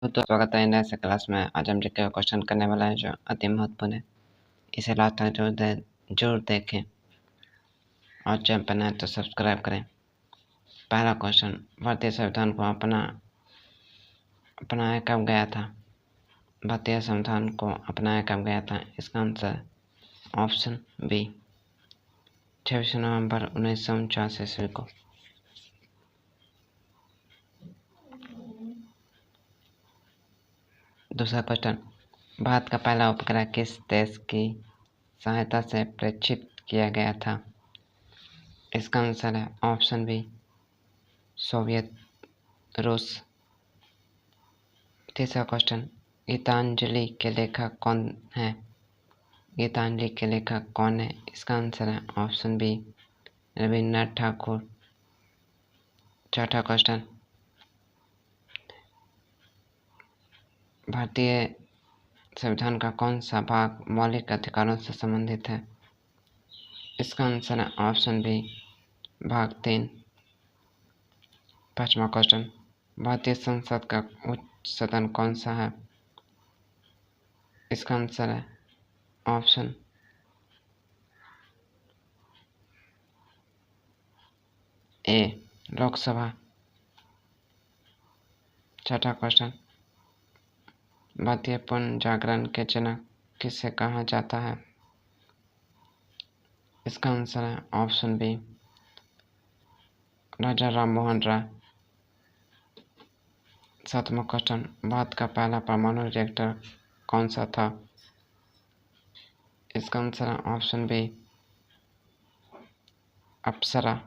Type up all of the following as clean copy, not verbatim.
तो स्वागत है नए से क्लास में। आज हम जीके का क्वेश्चन करने वाला है जो अति महत्वपूर्ण है। इसे लास्ट तक जरूर देखें और चैनल पर नए तो सब्सक्राइब करें। पहला क्वेश्चन, भारतीय संविधान को अपनाया कब गया था? भारतीय संविधान को अपनाया कब गया था? इसका आंसर ऑप्शन बी 26 नवंबर 1949 ईस्वी को। दूसरा क्वेश्चन, भारत का पहला उपग्रह किस देश की सहायता से प्रेक्षित किया गया था? इसका आंसर है ऑप्शन बी सोवियत रूस। तीसरा क्वेश्चन, गीतांजलि के लेखक कौन है? गीतांजलि के लेखक कौन है? इसका आंसर है ऑप्शन बी रविन्द्रनाथ ठाकुर। चौथा क्वेश्चन, भारतीय संविधान का कौन सा भाग मौलिक अधिकारों से संबंधित है? इसका आंसर है ऑप्शन बी भाग 3। पांचवा क्वेश्चन, भारतीय संसद का उच्च सदन कौन सा है? इसका आंसर है ऑप्शन ए लोकसभा। छठा क्वेश्चन, भारतीय पुनर्जागरण के जनक किसे कहा जाता है? इसका आंसर है ऑप्शन बी राजा राम मोहन राय। सातवां क्वेश्चन, भारत का पहला परमाणु रिएक्टर कौन सा था? इसका आंसर है ऑप्शन बी अप्सरा।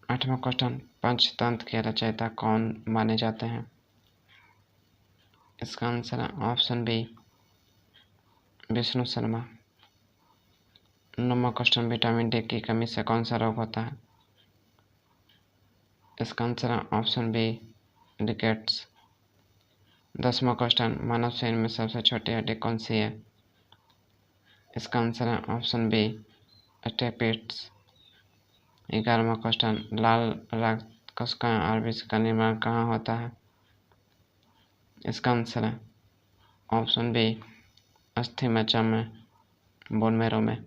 आठवां क्वेश्चन, पंचतंत्र के रचयिता कौन माने जाते हैं? इसका आंसर है ऑप्शन बी विष्णु शर्मा। नौवां क्वेश्चन, विटामिन डी की कमी से कौन सा रोग होता है? इसका आंसर है ऑप्शन बी रिकेट्स। 10वां क्वेश्चन, मानव शरीर में सबसे छोटी हड्डी कौन सी है? इसका आंसर है ऑप्शन बी स्टेपिड्स। 11वां क्वेश्चन, लाल रक्त कोशिकाएं आरबीसी का निर्माण कहाँ होता है? इसका आंसर है ऑप्शन बी अस्थि मज्जा में, बोन मैरो में।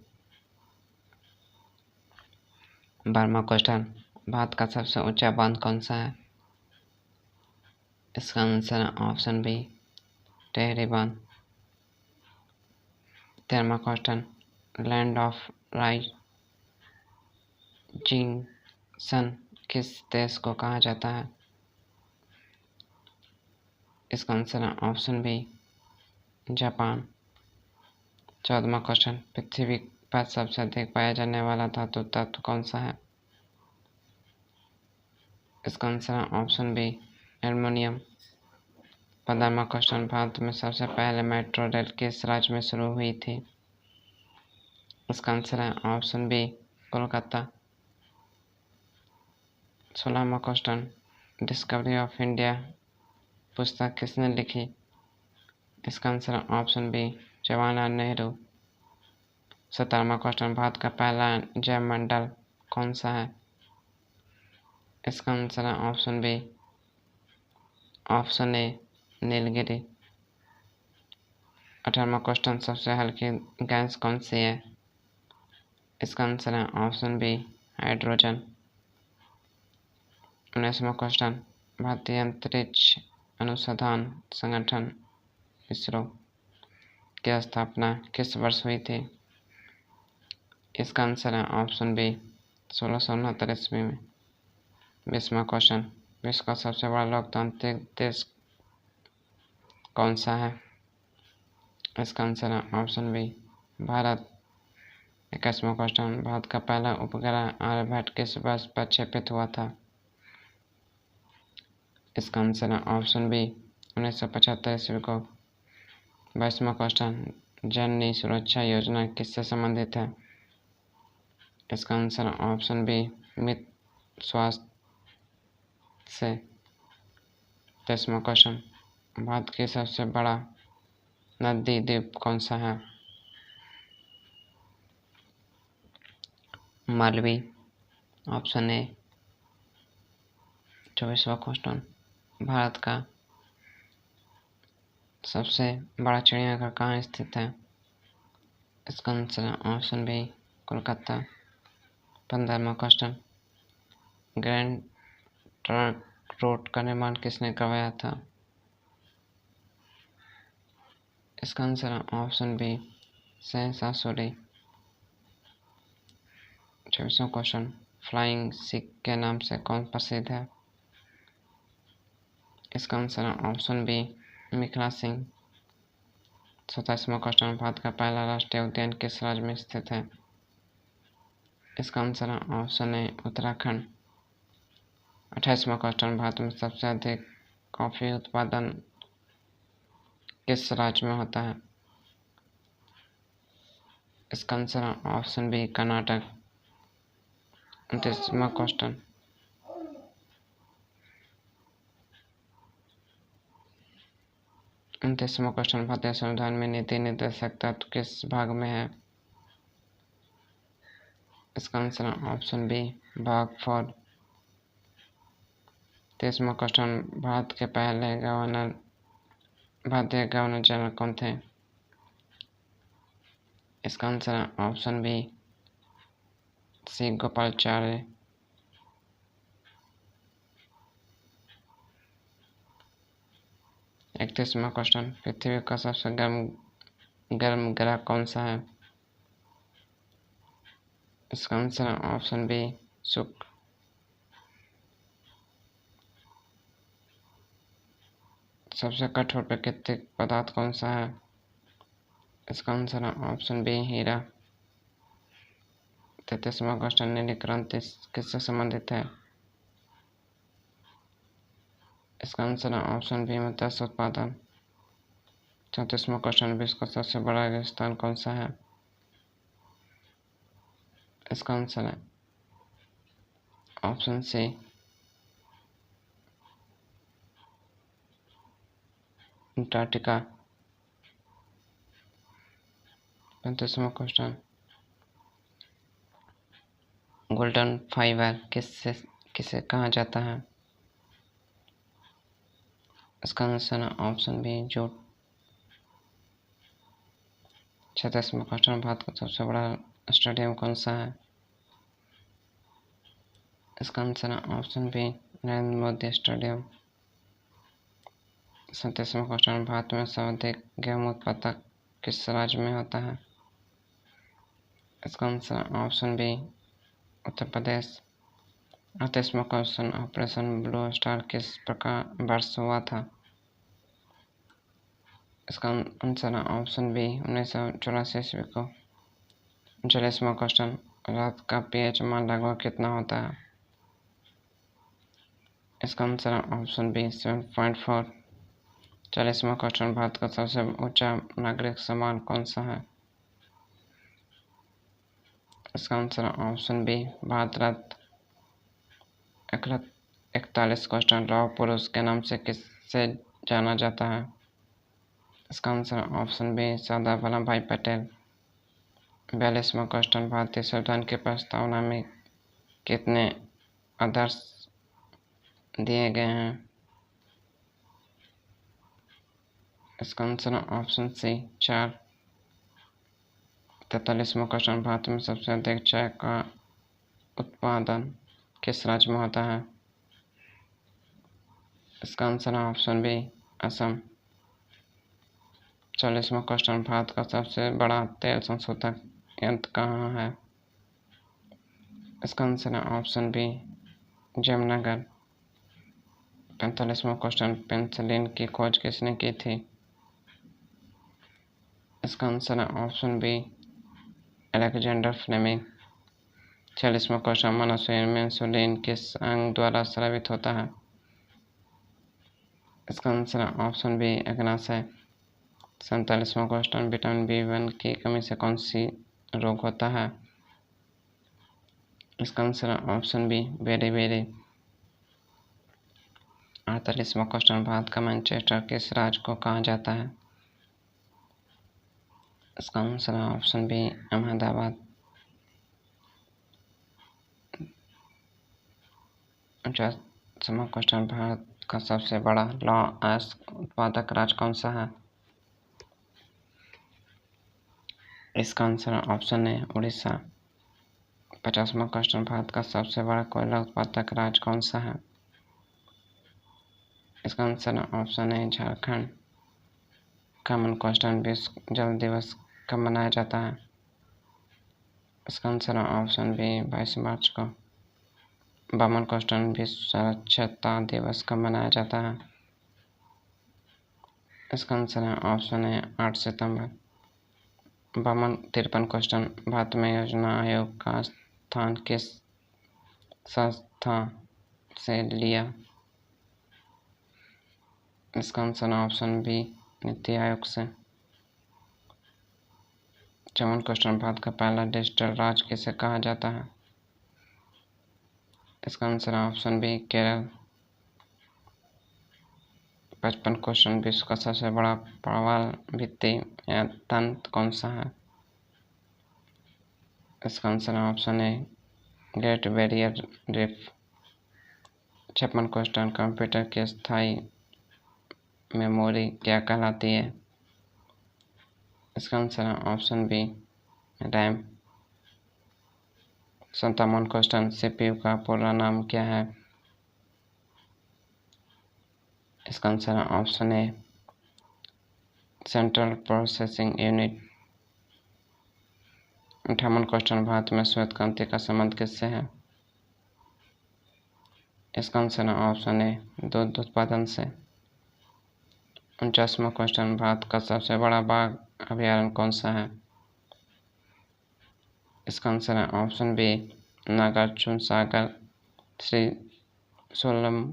12वां क्वेश्चन, भारत का सबसे ऊंचा बांध कौन सा है? इसका आंसर है ऑप्शन बी टेहरी बांध। 13वां क्वेश्चन, लैंड ऑफ राइजिंग किस देश को कहा जाता है? इसका आंसर है ऑप्शन बी जापान। 14वां क्वेश्चन, पृथ्वी पर सबसे अधिक पाया जाने वाला धातु तत्व कौन सा है? इसका आंसर है ऑप्शन बी एल्युमिनियम। 15वां क्वेश्चन, भारत में सबसे पहले मेट्रो रेल किस राज्य में शुरू हुई थी? इसका आंसर है ऑप्शन बी कोलकाता। 16वां क्वेश्चन, डिस्कवरी ऑफ इंडिया पुस्तक किसने लिखी? इसका आंसर है ऑप्शन बी जवाहरलाल नेहरू। 17वां क्वेश्चन, भारत का पहला जैव मंडल कौन सा है? इसका आंसर है option B option A Nilgiri. 18वां क्वेश्चन, सबसे हल्की गैस कौन सी है? इसका आंसर है ऑप्शन बी हाइड्रोजन। 19वां क्वेश्चन, भारतीय अंतरिक्ष अनुसंधान संगठन इसरो की स्थापना किस वर्ष हुई थी? इसका आंसर है ऑप्शन बी 1669 ईस्वी में। 20वां क्वेश्चन, विश्व का सबसे बड़ा लोकतांत्रिक देश कौन सा है? इसका आंसर है ऑप्शन बी भारत। 21वां क्वेश्चन, भारत का पहला उपग्रह आर्यभट्ट किस वर्ष प्रक्षेपित हुआ था? इसका आंसर है ऑप्शन बी 1975 ईस्वी को। 22वां क्वेश्चन, जननी सुरक्षा योजना किससे संबंधित है? इसका आंसर है ऑप्शन बी मित स्वास्थ्य से। 23वां क्वेश्चन, भारत की सबसे बड़ा नदी द्वीप कौन सा है? मालवी, ऑप्शन ए। 24वां क्वेश्चन, भारत का सबसे बड़ा चिड़ियाघर कहाँ स्थित है? इसका आंसर है ऑप्शन बी कोलकाता। 15वां क्वेश्चन, ग्रैंड ट्रंक रोड का निर्माण किसने करवाया था? इसका आंसर है ऑप्शन बी सहसा सूरी। 24वां क्वेश्चन, फ्लाइंग सिख के नाम से कौन प्रसिद्ध है? इसका आंसर है ऑप्शन बी मिथिला सिंह। 27वां क्वेश्चन, भारत का पहला राष्ट्रीय उद्यान किस राज्य में स्थित है? इसका आंसर है ऑप्शन ए उत्तराखंड। 28वां क्वेश्चन, भारत में सबसे अधिक कॉफी उत्पादन किस राज्य में होता है? इसका आंसर है ऑप्शन बी कर्नाटक। 29वां क्वेश्चन, भारतीय संविधान में नीति निर्देशक तत्व किस भाग में है? इसका आंसर है ऑप्शन बी भाग 4। 23वां क्वेश्चन, भारत के पहले भारतीय गवर्नर जनरल कौन थे? इसका आंसर है ऑप्शन बी सी गोपालाचार्य। 31वां क्वेश्चन, पृथ्वी का सबसे गर्म ग्रह कौन सा है? इसका आंसर है ऑप्शन बी शुक्र। सबसे कठोर प्राकृतिक पदार्थ कौन सा है? इसका आंसर है ऑप्शन बी हीरा। 33वां क्वेश्चन, नीली क्रांति किससे संबंधित है? इसका आंसर है ऑप्शन बी मत्स्य उत्पादन। 34वां क्वेश्चन, विश्व का सबसे बड़ा रेगिस्तान कौन सा है? इसका आंसर है ऑप्शन सी अंटार्कटिका। 35वां क्वेश्चन, गोल्डन फाइबर किसे कहा जाता है? इसका आंसर है ऑप्शन बी जूट। 36वां क्वेश्चन, भारत का सबसे बड़ा स्टेडियम कौन सा है? इसका आंसर है option B Narendra Modi stadium. 37वां क्वेश्चन, भारत में सर्वाधिक गेहूं उत्पादक किस राज्य में होता है? इसका आंसर है option B Uttar Pradesh. 38वां question, operation blue star किस प्रकार वर्ष हुआ था? इसका आंसर है ऑप्शन बी 1984 ईस्वी को। 40वां क्वेश्चन, रात का पीएच मान लगभग कितना होता है? इसका आंसर है ऑप्शन बी 7.4। 40वां क्वेश्चन, भारत का सबसे ऊंचा नागरिक सम्मान कौन सा है? इसका आंसर है option B Bharat Ratna. 41 question, लौह पुरुष के नाम से किससे जाना जाता है? इसका आंसर है ऑप्शन बी सरदार वल्लभ भाई पटेल। 42वां क्वेश्चन, भारतीय संविधान की प्रस्तावना में कितने आदर्श दिए गए हैं? इसका आंसर है ऑप्शन सी 4। 43वां क्वेश्चन, भारत में सबसे अधिक चाय का उत्पादन किस राज्य में होता है? इसका आंसर है ऑप्शन बी असम। 40वां क्वेश्चन, भारत का सबसे बड़ा तेल संशोधक यंत्र कहाँ है? इसका आंसर है ऑप्शन बी जामनगर। 45वां क्वेश्चन, पेनिसिलिन की खोज किसने की थी? इसका आंसर है ऑप्शन बी अलेक्जेंडर फ्लेमिंग। 46वां क्वेश्चन, मानव शरीर में इंसुलिन किस अंग द्वारा स्रावित होता है? इसका आंसर है ऑप्शन बी अग्नाशय। 47वां क्वेश्चन, विटामिन B1 की कमी से कौन सी रोग होता है? इसका आंसर है ऑप्शन बी बेरी। 48वां क्वेश्चन, भारत का मैनचेस्टर किस राज्य को कहा जाता है? इसका आंसर है ऑप्शन बी अहमदाबाद। 49वां क्वेश्चन, भारत का सबसे बड़ा लौह अयस्क उत्पादक राज्य कौन सा है? इसका आंसर ऑप्शन है उड़ीसा। 50वां क्वेश्चन, भारत का सबसे बड़ा कोयला उत्पादक राज्य कौन सा है? इसका आंसर ऑप्शन है झारखंड। कॉमन क्वेश्चन, विश्व जल दिवस कब मनाया जाता है? इसका आंसर ऑप्शन बी 22 मार्च को। 52वां क्वेश्चन, विश्व साक्षरता दिवस कब मनाया जाता है? इसका आंसर ऑप्शन है 8 सितंबर। 53वां क्वेश्चन, भारत में योजना आयोग का स्थान किस संस्था से लिया? इसका answer option B NITI Aayog से। 54वां क्वेश्चन, भारत का पहला डिजिटल राज्य किसे कहा जाता है? इसका आंसर ऑप्शन बी केरल। 55वां क्वेश्चन, विश्व का सबसे बड़ा प्रवाल भित्ति या तंत्र कौन सा है? इसका आंसर ऑप्शन है ग्रेट बैरियर रीफ। 56वां क्वेश्चन, कंप्यूटर की स्थायी मेमोरी क्या कहलाती है? इसका आंसर ऑप्शन बी रैम। 57वां क्वेश्चन, सीपीयू का पूरा नाम क्या है? इसका answer option A central processing unit. 58वां क्वेश्चन, भारत में श्वेत क्रांति का संबंध किससे है? इसका आंसर ऑप्शन ए दूध उत्पादन से। 49वां क्वेश्चन, भारत का सबसे बड़ा बाघ अभयारण्य कौन सा है? इसका आंसर है option B Nagarjuna Sagar Shri सोलम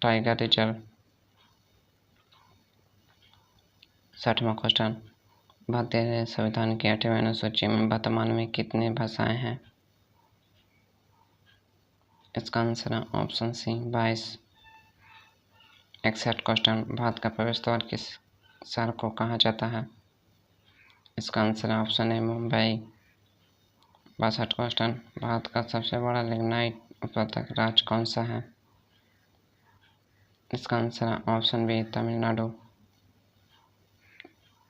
tiger reserve. 60वां question, भारतीय संविधान की 8वीं अनुसूची में वर्तमान में कितनी भाषाएं हैं? इसका आंसर है ऑप्शन सी 22। 61 क्वेश्चन, भारत का प्रवेश द्वार किस शहर को कहा जाता है? इसका आंसर है ऑप्शन है मुंबई। 62 क्वेश्चन, भारत का सबसे बड़ा लिग्नाइट उत्पादक राज्य कौन सा है? इसका आंसर है ऑप्शन बी तमिलनाडु।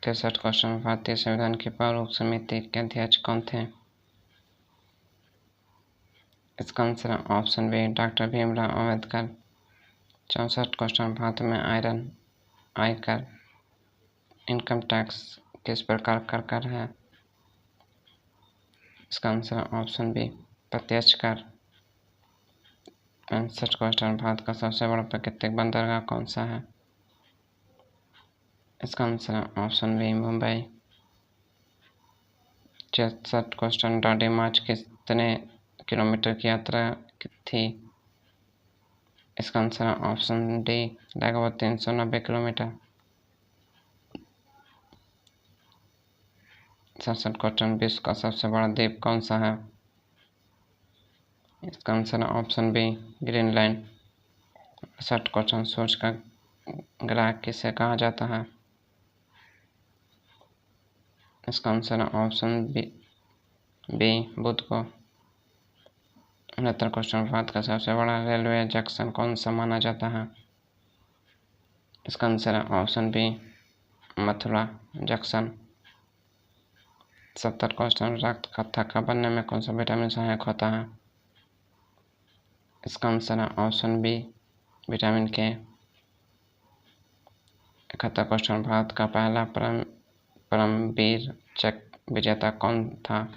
63 क्वेश्चन, भारतीय संविधान की प्रारूप समिति के अध्यक्ष कौन थे? इसका आंसर है option B doctor Bhimrao Ambedkar. 64 question, Bharat में आयकर इनकम टैक्स किस प्रकार कर है? इसका आंसर है ऑप्शन बी प्रत्यक्ष कर। 65 क्वेश्चन, भारत का सबसे बड़ा प्राकृतिक बंदरगाह कौन सा है? इसका आंसर है ऑप्शन बी मुंबई। 66 क्वेश्चन, डॉडी मार्च कितने किलोमीटर की यात्रा थी? इसका आंसर है ऑप्शन डी लगभग 390 किलोमीटर। 67 क्वेश्चन, विश्व का सबसे बड़ा द्वीप कौन सा है? इसका आंसर है ऑप्शन बी ग्रीनलैंड। 68 क्वेश्चन, सूर्य का ग्रह किसे कहा जाता है? इसका आंसर है ऑप्शन बी बुध को। 69 क्वेश्चन, भारत का सबसे बड़ा रेलवे जंक्शन कौन सा माना जाता है? इसका आंसर है option B Mathura junction. 70 question, रक्त का थक्का बनने में कौन सा विटामिन सहायक होता है? इसका आंसर है ऑप्शन बी विटामिन के। 71 क्वेश्चन, भारत का पहला परमवीर चक्र विजेता कौन था?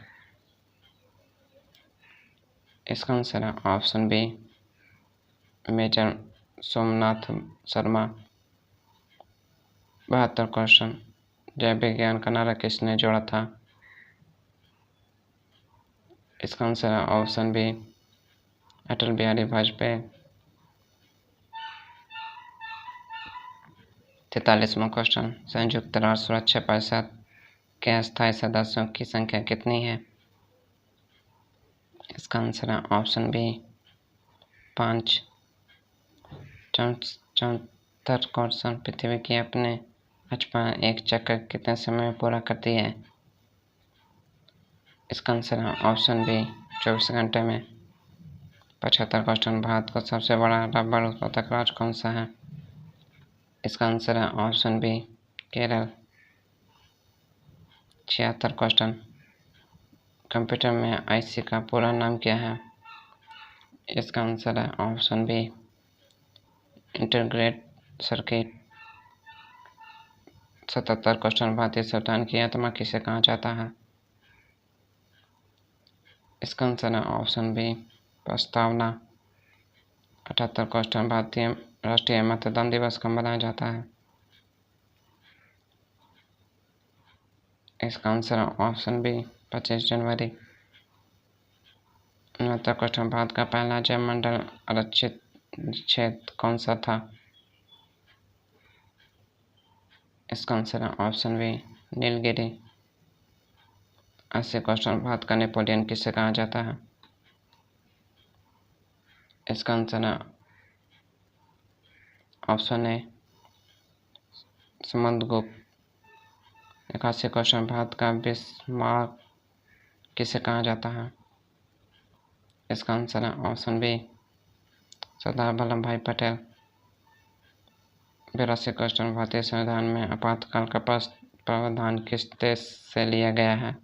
इसका आंसर है option B major Somnath Sharma. 72 question, जैव विज्ञान का नारा किसने जोड़ा था? इसका आंसर है option B Atal Bihari Vajpayee. 43वां question, संयुक्त राष्ट्र सुरक्षा परिषद के अस्थायी सदस्यों की संख्या कितनी है? इसका आंसर है ऑप्शन बी 5। 74 क्वेश्चन, पृथ्वी की अपने अक्ष पर एक चक्कर कितने समय में पूरा करती है? इसका आंसर है ऑप्शन बी 24 घंटे में। 75 क्वेश्चन, भारत का सबसे बड़ा रबर उत्पादक राज्य कौन सा है? इसका आंसर है option B, Kerala. 76 question, computer में आईसी का पूरा नाम क्या है? इसका आंसर है option B, integrated circuit. 77 question, भारतीय संविधान की आत्मा किसे कहा जाता है? इसका आंसर है ऑप्शन बी, प्रस्तावना। 78 क्वेश्चन, भारतीय राष्ट्रीय मतदान दिवस कब मनाया जाता है? इसका आंसर है ऑप्शन बी, 25 जनवरी। 69 क्वेश्चन, भारत का पहला जैव मंडल आरक्षित क्षेत्र कौन सा था? इसका आंसर है option B, Nilgiri. 80 question, Bharat का नेपोलियन किसे कहा जाता है? इसका आंसर है option A, Samudragupta. 81 question, Bharat का बिस्मार्क किसे कहा जाता है? इसका आंसर है ऑप्शन बी, सरदार वल्लभ भाई पटेल। 82 क्वेश्चन, भारतीय संविधान में आपातकाल का प्रावधान किस देश से लिया गया है?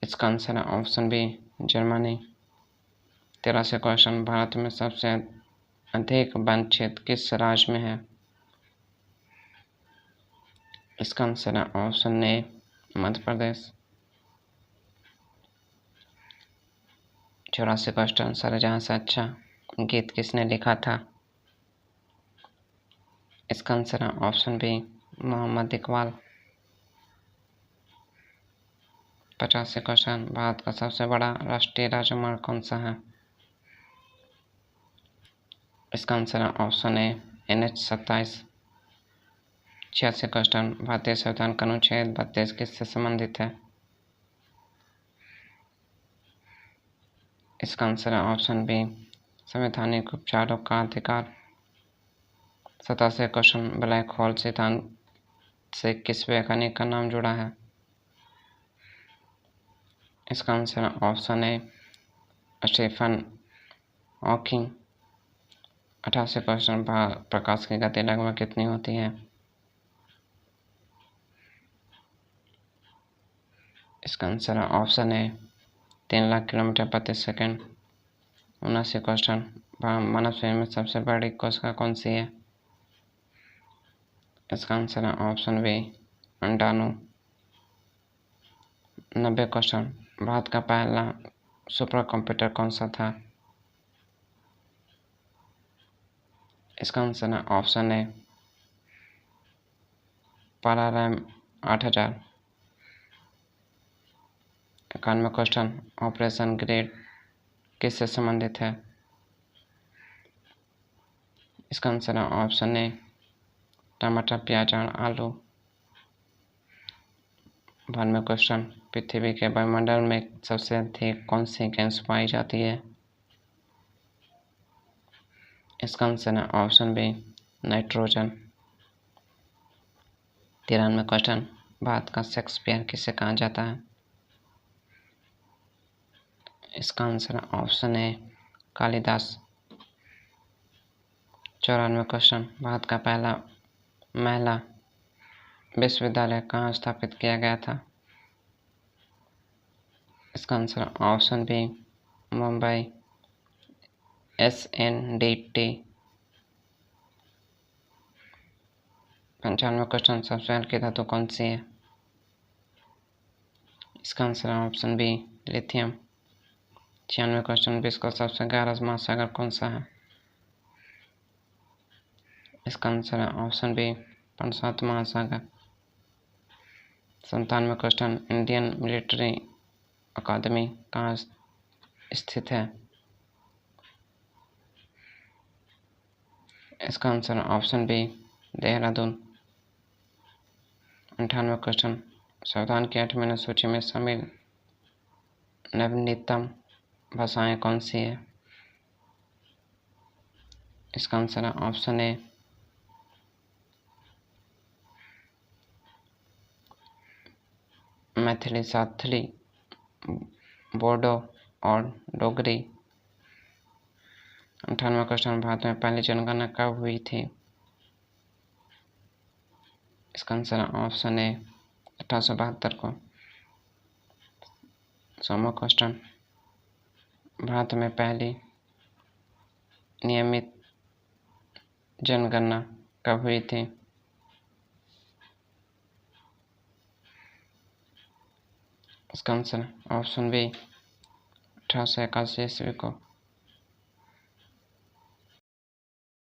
इसका आंसर है option B, Germany. 83 question, Bharat में सबसे अधिक वन क्षेत्र किस राज्य में है? इसका आंसर है option A, Madhya Pradesh. 84 question, शाहजहां से अच्छा गीत किसने लिखा था? इसका आंसर है option B, Mohammad Iqbal. 85 question, Bharat का सबसे बड़ा राष्ट्रीय राजमार्ग कौन सा है? इसका आंसर है ऑप्शन ए, NH-27। 86 क्वेश्चन, भारतीय संविधान का अनुच्छेद 32 किससे संबंधित है? इसका आंसर है ऑप्शन बी, संवैधानिक उपचारों का अधिकार। 87 क्वेश्चन, ब्लैक होल सिद्धांत से किस वैज्ञानिक का नाम जुड़ा है? इसका आंसर है option A, Stephen Hawking. 88 question, प्रकाश की गति लगभग कितनी होती है? इसका आंसर है ऑप्शन ए, 3 लाख किलोमीटर प्रति सेकंड। 79 क्वेश्चन, मानव शरीर में सबसे बड़ी कोशिका कौन सी है? इसका आंसर है ऑप्शन बी, अंडाणु। 90 क्वेश्चन, भारत का पहला सुपर कंप्यूटर कौन सा था? इसका आंसर है option A, Param 8000। 91 question, operation grade किससे संबंधित है? इसका आंसर है ऑप्शन ए, टमाटर, प्याज और आलू। 92 क्वेश्चन, पृथ्वी के वायुमंडल में सबसे अधिक कौन सी गैस पाई जाती है? इसका आंसर है option B, nitrogen. 93 question, Bharat का शेक्सपियर किसे कहा जाता है? इसका आंसर है option A, Kalidas. 94 question, Bharat का पहला महिला विश्वविद्यालय कहाँ स्थापित किया गया था? इसका आंसर है option B, Mumbai, SNDT। 95 question, सबसे हल्की धातु कौन सी है? इसका आंसर है ऑप्शन बी, लिथियम। 96 क्वेश्चन, विश्व का सबसे गहरा महासागर कौन सा है? इसका आंसर है ऑप्शन बी, प्रशांत महासागर। 97 क्वेश्चन, इंडियन मिलिट्री अकादमी कहाँ स्थित है? इसका आंसर है ऑप्शन बी, देहरादून। 98 क्वेश्चन, संविधान की 8वीं अनुसूची में शामिल नवीनतम भाषाएं कौन सी है? इसका आंसर है ऑप्शन ए, मैथिली, साथली, बोडो और डोगरी। 98वां क्वेश्चन, भारत में पहली जनगणना कब हुई थी? इसका आंसर ऑप्शन ए 1872 को। 100वां क्वेश्चन, भारत में पहली नियमित जनगणना कब हुई थी? इसका आंसर ऑप्शन बी 1881 ईस्वी को।